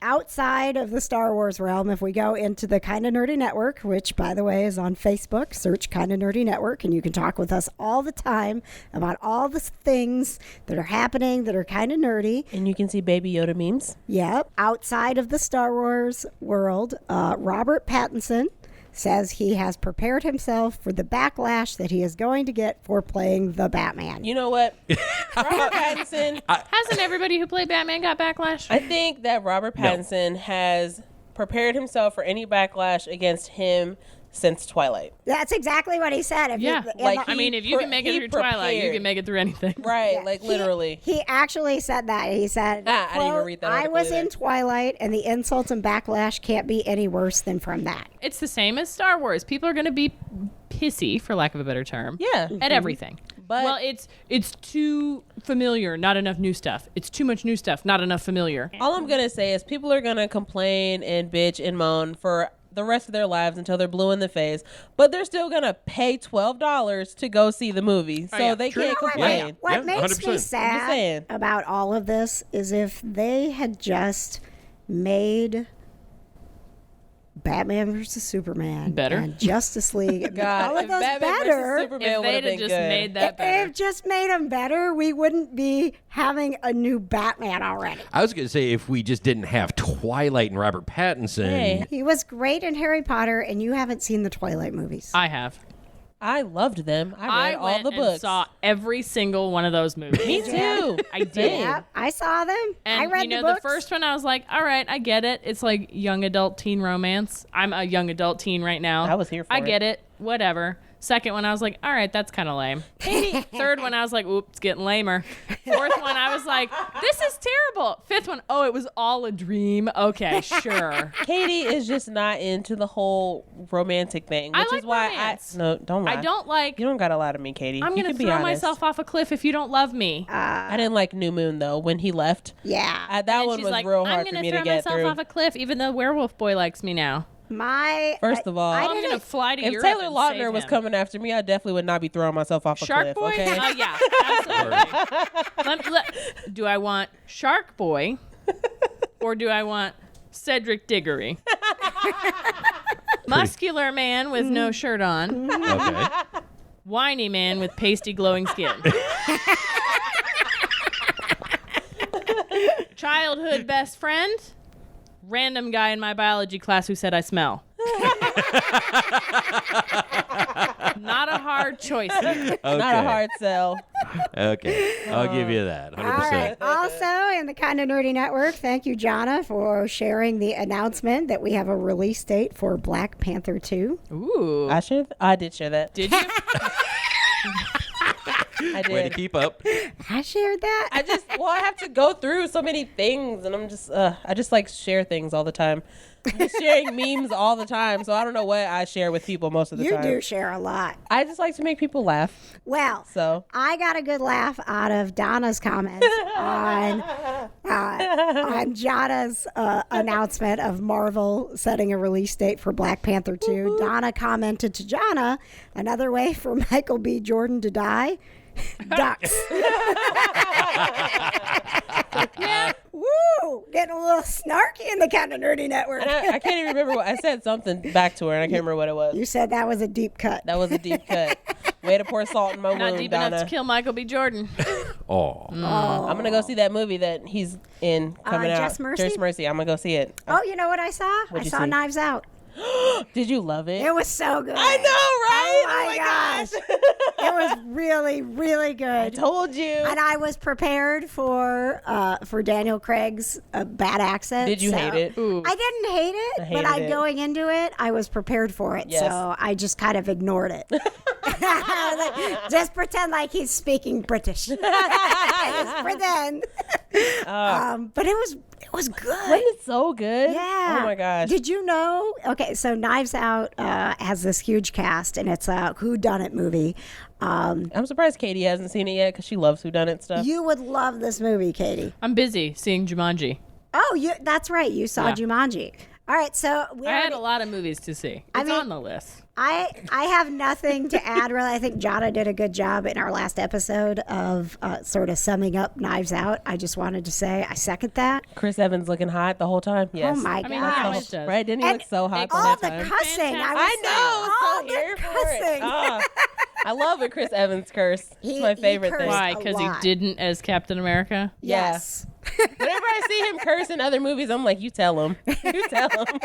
Speaker 1: Outside of the Star Wars realm, if we go into the Kinda Nerdy Network, which, by the way, is on Facebook, search Kinda Nerdy Network, and you can talk with us all the time about all the things that are happening that are kind of nerdy.
Speaker 3: And you can see Baby Yoda memes.
Speaker 1: Yep. Outside of the Star Wars world, Robert Pattinson says he has prepared himself for the backlash that he is going to get for playing the Batman.
Speaker 3: You know what? Robert Pattinson.
Speaker 2: Hasn't everybody who played Batman got backlash?
Speaker 3: I think that Robert Pattinson has prepared himself for any backlash against him since Twilight.
Speaker 1: That's exactly what he said. If
Speaker 2: Yeah.
Speaker 1: you-
Speaker 3: Like,
Speaker 2: I mean, if you can make it
Speaker 3: he
Speaker 2: through Twilight, you
Speaker 3: prepared.
Speaker 2: can make it through anything.
Speaker 3: Right,
Speaker 1: Yeah,
Speaker 3: like literally.
Speaker 1: He actually said that. He said,
Speaker 3: I didn't even
Speaker 1: quote,
Speaker 3: read that
Speaker 1: I
Speaker 3: article
Speaker 1: was
Speaker 3: either."
Speaker 1: in Twilight, and the insults and backlash can't be any worse than from that.
Speaker 2: It's the same as Star Wars. People are going to be pissy, for lack of a better term.
Speaker 3: Yeah.
Speaker 2: At everything.
Speaker 3: But-
Speaker 2: well, it's too familiar, not enough new stuff. It's too much new stuff, not enough familiar.
Speaker 3: All I'm going to say is people are going to complain and bitch and moan for the rest of their lives until they're blue in the face, but they're still going to pay $12 to go see the movie. So
Speaker 2: yeah.
Speaker 3: they
Speaker 4: True.
Speaker 3: can't complain.
Speaker 1: What
Speaker 4: Yeah,
Speaker 1: makes
Speaker 4: 100%.
Speaker 1: me
Speaker 3: I'm
Speaker 1: sad
Speaker 3: saying.
Speaker 1: about all of this is if they had just made Batman versus Superman.
Speaker 2: Better.
Speaker 1: And Justice League. I mean,
Speaker 3: God,
Speaker 1: all of
Speaker 3: if
Speaker 1: those
Speaker 3: Batman versus
Speaker 1: better.
Speaker 3: Superman
Speaker 2: If
Speaker 3: would have
Speaker 2: they'd
Speaker 3: been
Speaker 2: have just
Speaker 3: good.
Speaker 2: made that
Speaker 1: If
Speaker 2: better.
Speaker 1: they've just made them better, we wouldn't be having a new Batman already.
Speaker 4: I was going to say if we just didn't have Twilight and Robert Pattinson.
Speaker 3: Hey.
Speaker 1: He was great in Harry Potter, and you haven't seen the Twilight movies.
Speaker 2: I have.
Speaker 3: I loved them. I read all
Speaker 2: went
Speaker 3: the
Speaker 2: and
Speaker 3: books.
Speaker 2: saw every single one of those movies.
Speaker 3: Me too.
Speaker 2: I did.
Speaker 1: Yep, I saw them.
Speaker 2: And
Speaker 1: I read
Speaker 2: you know,
Speaker 1: the books.
Speaker 2: first one, I was like, all right, I get it. It's like young adult teen romance. I'm a young adult teen right now.
Speaker 3: I was here for
Speaker 2: I
Speaker 3: it.
Speaker 2: get it. Whatever. Second one, I was like, all right, that's kind of lame. Third one, I was like, oops, it's getting lamer. Fourth one, I was like, this is terrible. Fifth one, oh, it was all a dream. Okay, sure.
Speaker 3: Katie is just not into the whole romantic thing,
Speaker 2: I
Speaker 3: which
Speaker 2: like
Speaker 3: is why
Speaker 2: romance.
Speaker 3: no, don't lie.
Speaker 2: I don't like,
Speaker 3: You don't gotta lie to me, Katie.
Speaker 2: I'm
Speaker 3: You
Speaker 2: going to
Speaker 3: can be
Speaker 2: throw
Speaker 3: honest.
Speaker 2: myself off a cliff if you don't love me.
Speaker 3: I didn't like New Moon though when he left.
Speaker 1: Yeah.
Speaker 3: That
Speaker 2: And
Speaker 3: one
Speaker 2: she's
Speaker 3: was
Speaker 2: like,
Speaker 3: real
Speaker 2: I'm
Speaker 3: hard
Speaker 2: gonna
Speaker 3: for me
Speaker 2: throw
Speaker 3: to get
Speaker 2: myself
Speaker 3: through.
Speaker 2: off a cliff, even though Werewolf Boy likes me now.
Speaker 3: First of all,
Speaker 1: I
Speaker 2: I'm going to
Speaker 1: didn't.
Speaker 2: fly to
Speaker 3: if
Speaker 2: Europe
Speaker 3: Taylor
Speaker 2: and
Speaker 3: Lautner
Speaker 2: save
Speaker 3: was
Speaker 2: him.
Speaker 3: coming after me, I definitely would not be throwing myself off a
Speaker 2: Shark
Speaker 3: cliff.
Speaker 2: Boy?
Speaker 3: Okay.
Speaker 2: Oh, yeah, absolutely. Do I want Shark Boy or do I want Cedric Diggory? Muscular man with no shirt on.
Speaker 4: Okay.
Speaker 2: Whiny man with pasty glowing skin. Childhood best friend. Random guy in my biology class who said I smell. Not a hard choice here.
Speaker 4: Okay.
Speaker 3: Not a hard sell.
Speaker 4: Okay. I'll give you that. 100%.
Speaker 1: All right. Also, in the Kinda Nerdy Network, thank you, Johna, for sharing the announcement that we have a release date for Black Panther 2.
Speaker 2: Ooh.
Speaker 3: I did share that.
Speaker 2: Did you?
Speaker 3: I
Speaker 4: Way to
Speaker 3: did.
Speaker 4: keep up.
Speaker 1: I shared that.
Speaker 3: I have to go through so many things, and I just like share things all the time. I'm just sharing memes all the time, so I don't know what I share with people most of the
Speaker 1: You
Speaker 3: time.
Speaker 1: do share a lot.
Speaker 3: I just like to make people laugh.
Speaker 1: Well,
Speaker 3: So
Speaker 1: I got a good laugh out of Donna's comments on Jonna's announcement of Marvel setting a release date for Black Panther 2. Donna commented to Jonna, another way for Michael B. Jordan to die. Ducks.
Speaker 2: Yeah.
Speaker 1: Woo! Getting a little snarky in the Kinda Nerdy Network.
Speaker 3: and I can't even remember what I said. Something back to her, and I can't remember what it was.
Speaker 1: You said that was a deep cut.
Speaker 3: That was a deep cut. Way to pour salt in my
Speaker 2: Not
Speaker 3: wound,
Speaker 2: deep
Speaker 3: Donna.
Speaker 2: enough to kill Michael B. Jordan.
Speaker 4: Oh.
Speaker 3: I'm gonna go see that movie that he's in coming out.
Speaker 1: Just Mercy?
Speaker 3: Just Mercy. I'm gonna go see it.
Speaker 1: Oh, you know what I saw?
Speaker 3: What'd
Speaker 1: I
Speaker 3: you
Speaker 1: saw
Speaker 3: see?
Speaker 1: Knives Out.
Speaker 3: Did you love it?
Speaker 1: It was so good.
Speaker 3: I know, right?
Speaker 1: Oh my gosh. It was really, really
Speaker 3: I
Speaker 1: good.
Speaker 3: told you.
Speaker 1: And I was prepared for Daniel Craig's bad accent.
Speaker 3: Did you
Speaker 1: so
Speaker 3: hate it?
Speaker 2: Ooh.
Speaker 1: I didn't hate it,
Speaker 3: I
Speaker 1: but
Speaker 3: hated it.
Speaker 1: going into it, I was prepared for it.
Speaker 3: Yes.
Speaker 1: So I just kind of ignored it. I was like, just pretend like he's speaking British. Just pretend. But it was good.
Speaker 3: Wasn't it so good?
Speaker 1: Yeah.
Speaker 3: Oh my gosh.
Speaker 1: Did you know? Okay, so Knives Out has this huge cast, and it's a whodunit movie.
Speaker 3: I'm surprised Katie hasn't seen it yet because she loves whodunit stuff.
Speaker 1: You would love this movie, Katie.
Speaker 2: I'm busy seeing Jumanji.
Speaker 1: Oh, that's right. You saw
Speaker 2: Yeah.
Speaker 1: Jumanji. All right, so
Speaker 2: I had a lot of movies to see. It's
Speaker 1: mean-
Speaker 2: on the list.
Speaker 1: I have nothing to add, really. I think Jonna did a good job in our last episode of sort of summing up Knives Out. I just wanted to say I second that.
Speaker 3: Chris Evans looking hot the whole time. Yes.
Speaker 1: Oh, my
Speaker 2: I mean,
Speaker 1: gosh.
Speaker 2: he always does.
Speaker 3: Right? Didn't he
Speaker 1: And
Speaker 3: look so hot the
Speaker 1: all
Speaker 3: whole
Speaker 1: the
Speaker 3: time?
Speaker 1: cussing.
Speaker 3: I know.
Speaker 1: All
Speaker 3: So
Speaker 1: the
Speaker 3: here for it.
Speaker 1: cussing.
Speaker 3: I love it. Chris Evans curse. It's my
Speaker 1: He
Speaker 3: favorite
Speaker 1: cursed
Speaker 3: thing.
Speaker 1: a
Speaker 2: Why? Because he
Speaker 1: lot.
Speaker 2: didn't as Captain America?
Speaker 1: Yes.
Speaker 3: Whenever I see him curse in other movies, I'm like, you tell him. You tell him.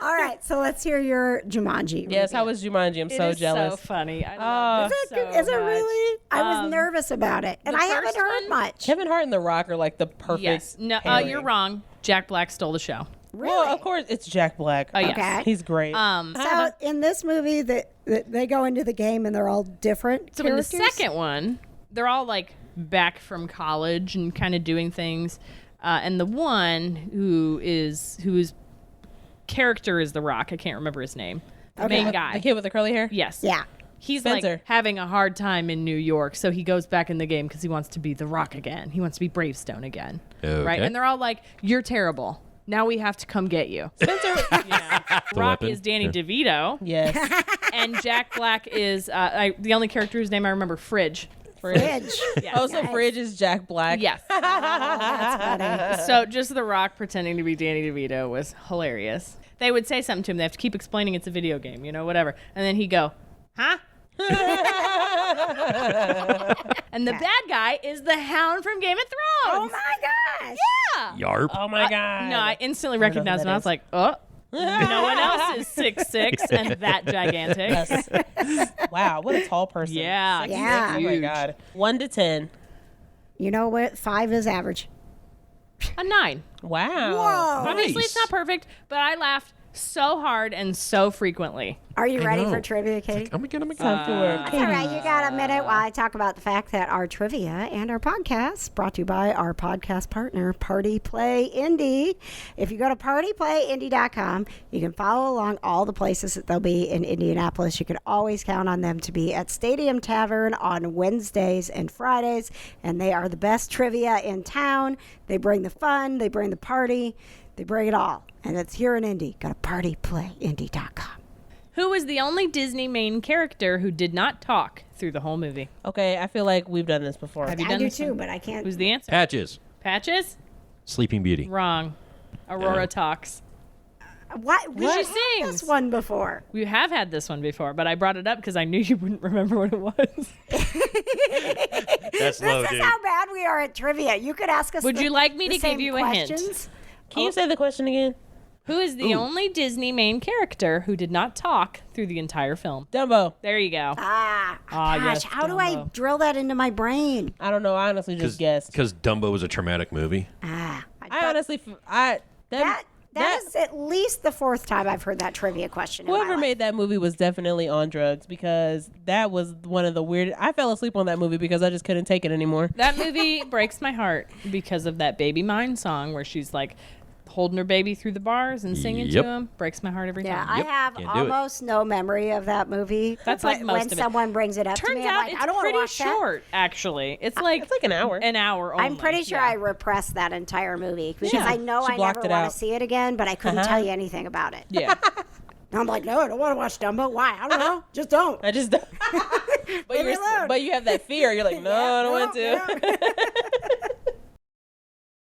Speaker 1: All right, so let's hear your Jumanji.
Speaker 3: Yes,
Speaker 1: review.
Speaker 3: how was Jumanji? I'm
Speaker 2: It
Speaker 3: so
Speaker 2: is
Speaker 3: jealous.
Speaker 2: so funny. I love
Speaker 1: Is
Speaker 2: it
Speaker 1: it, good?
Speaker 2: so
Speaker 1: Is it
Speaker 2: much.
Speaker 1: really? I was nervous about it, and
Speaker 2: the
Speaker 1: I haven't
Speaker 2: first
Speaker 1: heard
Speaker 2: one-
Speaker 1: much.
Speaker 3: Kevin Hart and The Rock are like the perfect.
Speaker 2: Yes. No,
Speaker 3: pairing.
Speaker 2: you're wrong. Jack Black stole the show.
Speaker 1: Really?
Speaker 3: Well, of course, it's Jack Black.
Speaker 2: Oh, yes.
Speaker 1: Okay.
Speaker 3: He's great.
Speaker 1: So in this movie, that they go into the game and they're all different.
Speaker 2: So
Speaker 1: characters?
Speaker 2: in the second one, they're all like back from college and kind of doing things. And the one whose character is The Rock, I can't remember his name. The main guy.
Speaker 3: The kid with the curly hair?
Speaker 2: Yes.
Speaker 1: Yeah.
Speaker 2: He's
Speaker 3: Spencer.
Speaker 2: like having a hard time in New York, so he goes back in the game because he wants to be The Rock again. He wants to be Bravestone again.
Speaker 4: Okay.
Speaker 2: Right? And they're all like, "You're terrible. Now we have to come get you."
Speaker 3: Spencer.
Speaker 2: Rock
Speaker 4: weapon.
Speaker 2: is Danny
Speaker 4: Yeah.
Speaker 2: DeVito,
Speaker 3: Yes.
Speaker 2: and Jack Black is the only character whose name I remember, Fridge.
Speaker 1: Fridge.
Speaker 2: Yes.
Speaker 3: Oh, so Fridge is Jack Black.
Speaker 2: Yes.
Speaker 1: That's funny.
Speaker 2: So just The Rock pretending to be Danny DeVito was hilarious. They would say something to him. They have to keep explaining it's a video game, whatever. And then he'd go, huh? And the bad guy is the Hound from Game of Thrones.
Speaker 1: Oh my gosh.
Speaker 2: Yeah.
Speaker 4: Yarp.
Speaker 3: Oh my God.
Speaker 2: No, I instantly
Speaker 3: don't know who
Speaker 2: recognized him.
Speaker 3: that
Speaker 2: I was
Speaker 3: is.
Speaker 2: like, oh. No one else is 6'6" and that gigantic.
Speaker 3: Yes. Wow, what a tall person.
Speaker 2: Yeah.
Speaker 1: Yeah.
Speaker 3: Oh my
Speaker 2: Huge.
Speaker 3: God. 1 to 10.
Speaker 1: You know what? 5 is average.
Speaker 2: A 9.
Speaker 3: Wow.
Speaker 1: Whoa.
Speaker 2: Obviously, it's not perfect, but I laughed so hard and so frequently.
Speaker 1: Are you ready
Speaker 4: know.
Speaker 1: for trivia, Katie?
Speaker 4: I'm gonna
Speaker 3: Time for work.
Speaker 1: That's all right. You got a minute while I talk about the fact that our trivia and our podcast brought to you by our podcast partner, Party Play Indy. If you go to partyplayindy.com, you can follow along all the places that they'll be in Indianapolis. You can always count on them to be at Stadium Tavern on Wednesdays and Fridays, and they are the best trivia in town. They bring the fun, they bring the party, they bring it all. And it's here in Indy. Go to partyplayindy.com.
Speaker 2: Who was the only Disney main character who did not talk through the whole movie?
Speaker 3: Okay, I feel like we've done this before.
Speaker 2: Have you
Speaker 1: I
Speaker 2: done
Speaker 1: do
Speaker 2: this
Speaker 1: too,
Speaker 2: one?
Speaker 1: but I can't.
Speaker 2: Who's the answer?
Speaker 4: Patches.
Speaker 2: Patches?
Speaker 4: Sleeping Beauty.
Speaker 2: Wrong. Aurora talks.
Speaker 1: What? We
Speaker 2: She
Speaker 1: had
Speaker 2: sings.
Speaker 1: this one before.
Speaker 2: We have had this one before, but I brought it up because I knew you wouldn't remember what it was.
Speaker 4: That's low,
Speaker 1: This is
Speaker 4: dude.
Speaker 1: how bad we are at trivia. You could ask us.
Speaker 2: Would you like me
Speaker 1: the
Speaker 2: to give
Speaker 1: same
Speaker 2: you a hint?
Speaker 1: questions.
Speaker 3: Can you say the question again?
Speaker 2: Who is the only Disney main character who did not talk through the entire film?
Speaker 3: Dumbo.
Speaker 2: There you go.
Speaker 1: Ah,
Speaker 2: Ah,
Speaker 1: gosh,
Speaker 2: yes,
Speaker 1: how do I
Speaker 2: Dumbo.
Speaker 1: drill that into my brain?
Speaker 3: I don't know. I honestly just guessed.
Speaker 4: Because Dumbo was a traumatic movie.
Speaker 1: Ah,
Speaker 3: I honestly,
Speaker 1: that is at least the 4th time I've heard that trivia question.
Speaker 3: whoever
Speaker 1: in my life.
Speaker 3: made that movie was definitely on drugs because that was one of the weird. I fell asleep on that movie because I just couldn't take it anymore.
Speaker 2: That movie breaks my heart because of that Baby Mine song where she's like holding her baby through the bars and singing
Speaker 4: Yep.
Speaker 2: to him. Breaks my heart every
Speaker 1: Yeah,
Speaker 2: time.
Speaker 1: I
Speaker 4: Yep,
Speaker 1: have
Speaker 4: can't do it.
Speaker 1: almost no memory of that movie.
Speaker 2: That's
Speaker 1: but
Speaker 2: like most
Speaker 1: when
Speaker 2: of it.
Speaker 1: someone brings it up to
Speaker 2: Turns
Speaker 1: me, I'm
Speaker 2: out
Speaker 1: like,
Speaker 2: it's
Speaker 1: I don't want to
Speaker 2: pretty
Speaker 1: watch that.
Speaker 2: short, actually. It's like
Speaker 3: an hour.
Speaker 2: An hour only.
Speaker 1: I'm pretty sure
Speaker 2: Yeah.
Speaker 1: I repressed that entire movie because
Speaker 3: Yeah.
Speaker 1: I know
Speaker 3: She
Speaker 1: I
Speaker 3: blocked
Speaker 1: never
Speaker 3: it
Speaker 1: want
Speaker 3: out.
Speaker 1: to see it again, but I couldn't tell you anything about it.
Speaker 2: Yeah.
Speaker 1: And I'm like, no, I don't want to watch Dumbo. Why? I don't know. Just don't.
Speaker 3: I just.
Speaker 1: Leave me alone.
Speaker 3: But you have that fear. You're like, no, I don't want to.